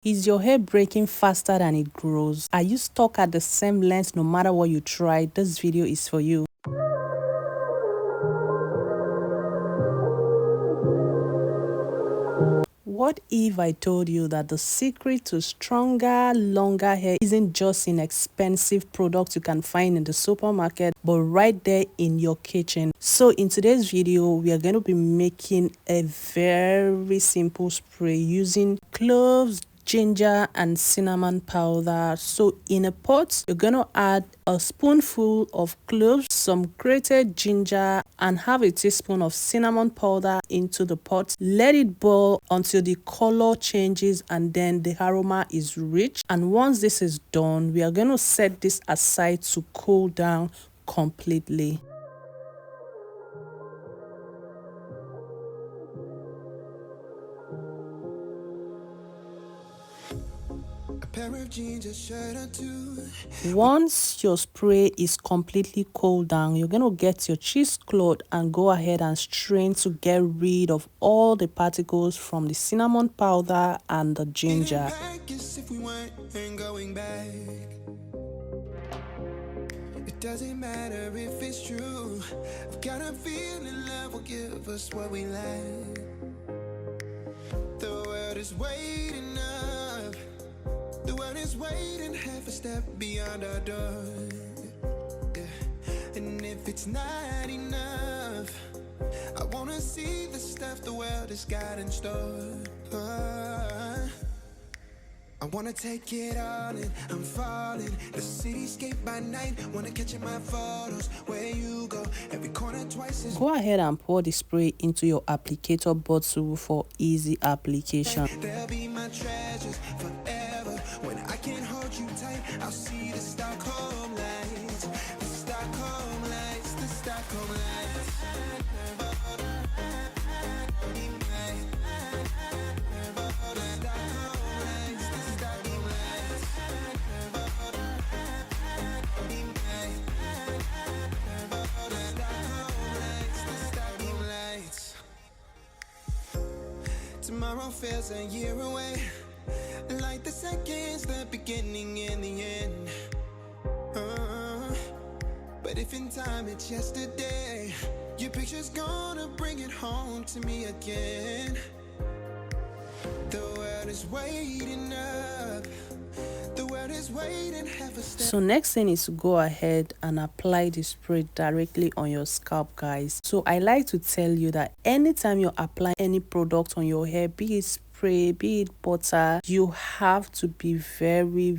Is your hair breaking faster than it grows? Are you stuck at the same length no matter what you try? This video is for you. What if I told you that the secret to stronger, longer hair isn't just in expensive products you can find in the supermarket, but right there in your kitchen? So in today's video, we are going to be making a very simple spray using cloves, ginger and cinnamon powder. So in a pot, you're going to add a spoonful of cloves, some grated ginger, and half a teaspoon of cinnamon powder into the pot. Let it boil until the color changes and then the aroma is rich. And once this is done, we are going to set this aside to cool down completely. Once your spray is completely cooled down, you're going to get your cheesecloth and go ahead and strain to get rid of all the particles from the cinnamon powder and the ginger. It doesn't matter if it's true. I've got a feeling love will give us what we like. The world is waiting up. The world is waiting half a step beyond our door. Yeah. And if it's not enough, I wanna see the stuff the world has got in store. I wanna take it all in, I'm falling. The cityscape by night, wanna catch in my photos. Where you go, every corner twice as... Go ahead and pour the spray into your applicator bottle for easy application. They'll be my treasures forever. When I can't hold you tight, I'll see the Stockholm lights. The Stockholm lights, the Stockholm lights. Tomorrow feels a year away, like the seconds, the beginning and the end. But if in time it's yesterday, your picture's gonna bring it home to me again. The world is waiting up. The world is waiting half a step. So next thing is to go ahead and apply the spray directly on your scalp, guys. So I like to tell you that anytime you apply any product on your hair, be it spray, be it butter, you have to be very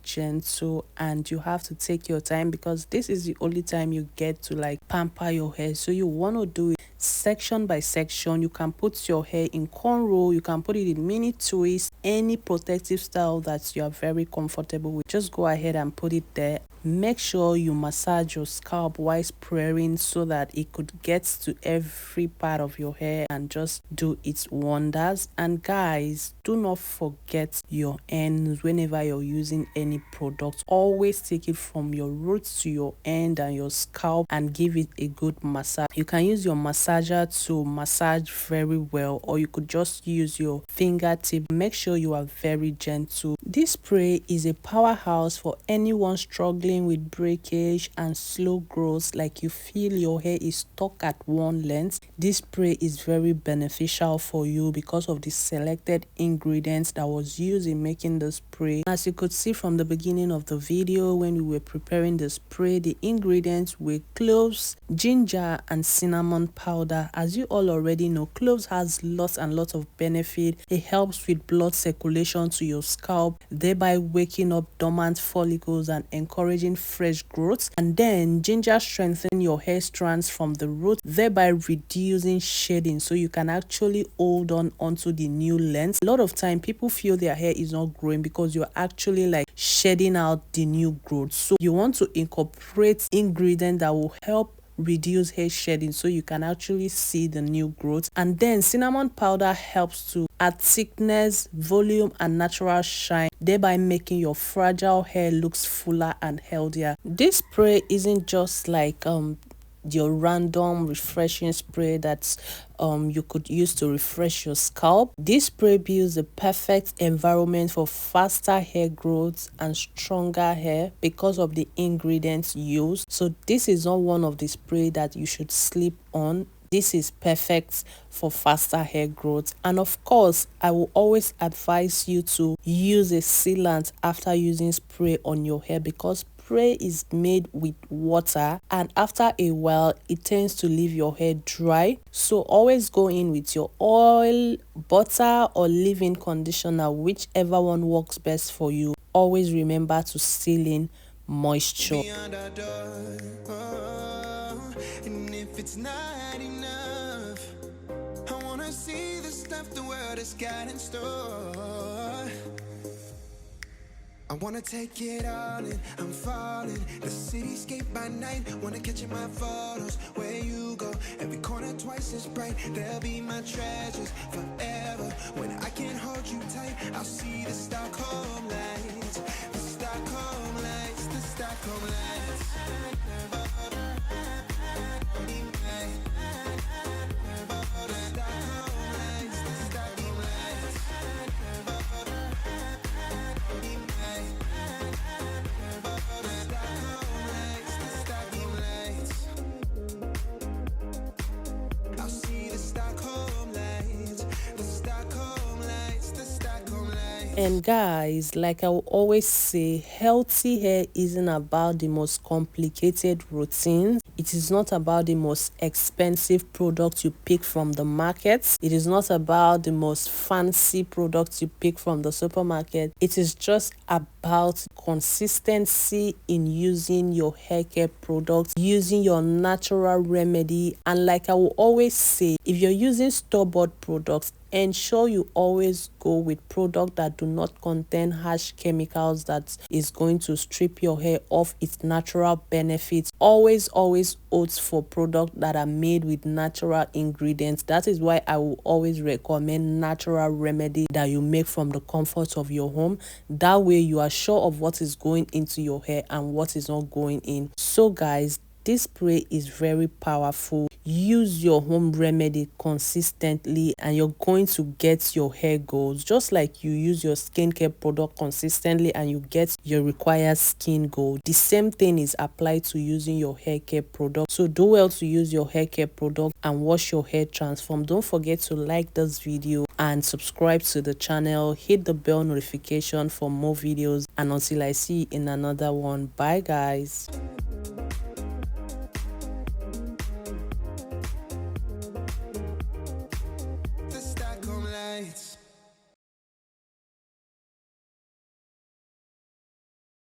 gentle and you have to take your time, because this is the only time you get to like pamper your hair. So you want to do it section by section. You can put your hair in cornrow, you can put it in mini twist, any protective style that you are very comfortable with. Just go ahead and put it there. Make sure you massage your scalp while spraying so that it could get to every part of your hair and just do its wonders. And guys, do not forget your ends whenever you're using any product. Always take it from your roots to your end and your scalp and give it a good massage. You can use your massager to massage very well, or you could just use your fingertip. Make sure you are very gentle. This spray is a powerhouse for anyone struggling with breakage and slow growth, like you feel your hair is stuck at one length. This spray is very beneficial for you because of the selected ingredients that was used in making the spray. As you could see from the beginning of the video, when we were preparing the spray, the ingredients were cloves, ginger and cinnamon powder. As you all already know, cloves has lots and lots of benefit. It helps with blood circulation to your scalp, thereby waking up dormant follicles and encouraging fresh growth. And then ginger strengthens your hair strands from the root, thereby reducing shedding, so you can actually hold on onto the new length. A lot of time people feel their hair is not growing because you're actually like shedding out the new growth. So you want to incorporate ingredients that will help reduce hair shedding so you can actually see the new growth. And then cinnamon powder helps to add thickness, volume and natural shine, thereby making your fragile hair looks fuller and healthier. This spray isn't just like your random refreshing spray that you could use to refresh your scalp. This spray builds the perfect environment for faster hair growth and stronger hair because of the ingredients used. So this is not one of the spray that you should sleep on. This is perfect for faster hair growth. And of course, I will always advise you to use a sealant after using spray on your hair, because spray is made with water and after a while it tends to leave your hair dry. So always go in with your oil, butter or leave-in conditioner, whichever one works best for you. Always remember to seal in moisture. And if it's not enough, I wanna see the stuff the world has got in store. I wanna take it all in, I'm falling. The cityscape by night, wanna catch in my photos. Where you go, every corner twice as bright. They'll be my treasures forever. When I can't hold you tight, I'll see the Stockholm lights. The Stockholm lights, the Stockholm lights. And guys, like I will always say, healthy hair isn't about the most complicated routines. It is not about the most expensive products you pick from the markets. It is not about the most fancy products you pick from the supermarket. It is just about consistency in using your hair care products, using your natural remedy. And like I will always say, if you're using store-bought products, ensure you always go with products that do not contain harsh chemicals that is going to strip your hair of its natural benefits. Always opt for products that are made with natural ingredients. That is why I will always recommend natural remedy that you make from the comfort of your home. That way you are sure of what is going into your hair and what is not going in. So guys, this spray is very powerful. Use your home remedy consistently and you're going to get your hair goals, just like you use your skincare product consistently and you get your required skin goal. The same thing is applied to using your hair care product. So do well to use your hair care product and watch your hair transform. Don't forget to like this video and subscribe to the channel. Hit the bell notification for more videos, and until I see you in another one, bye guys.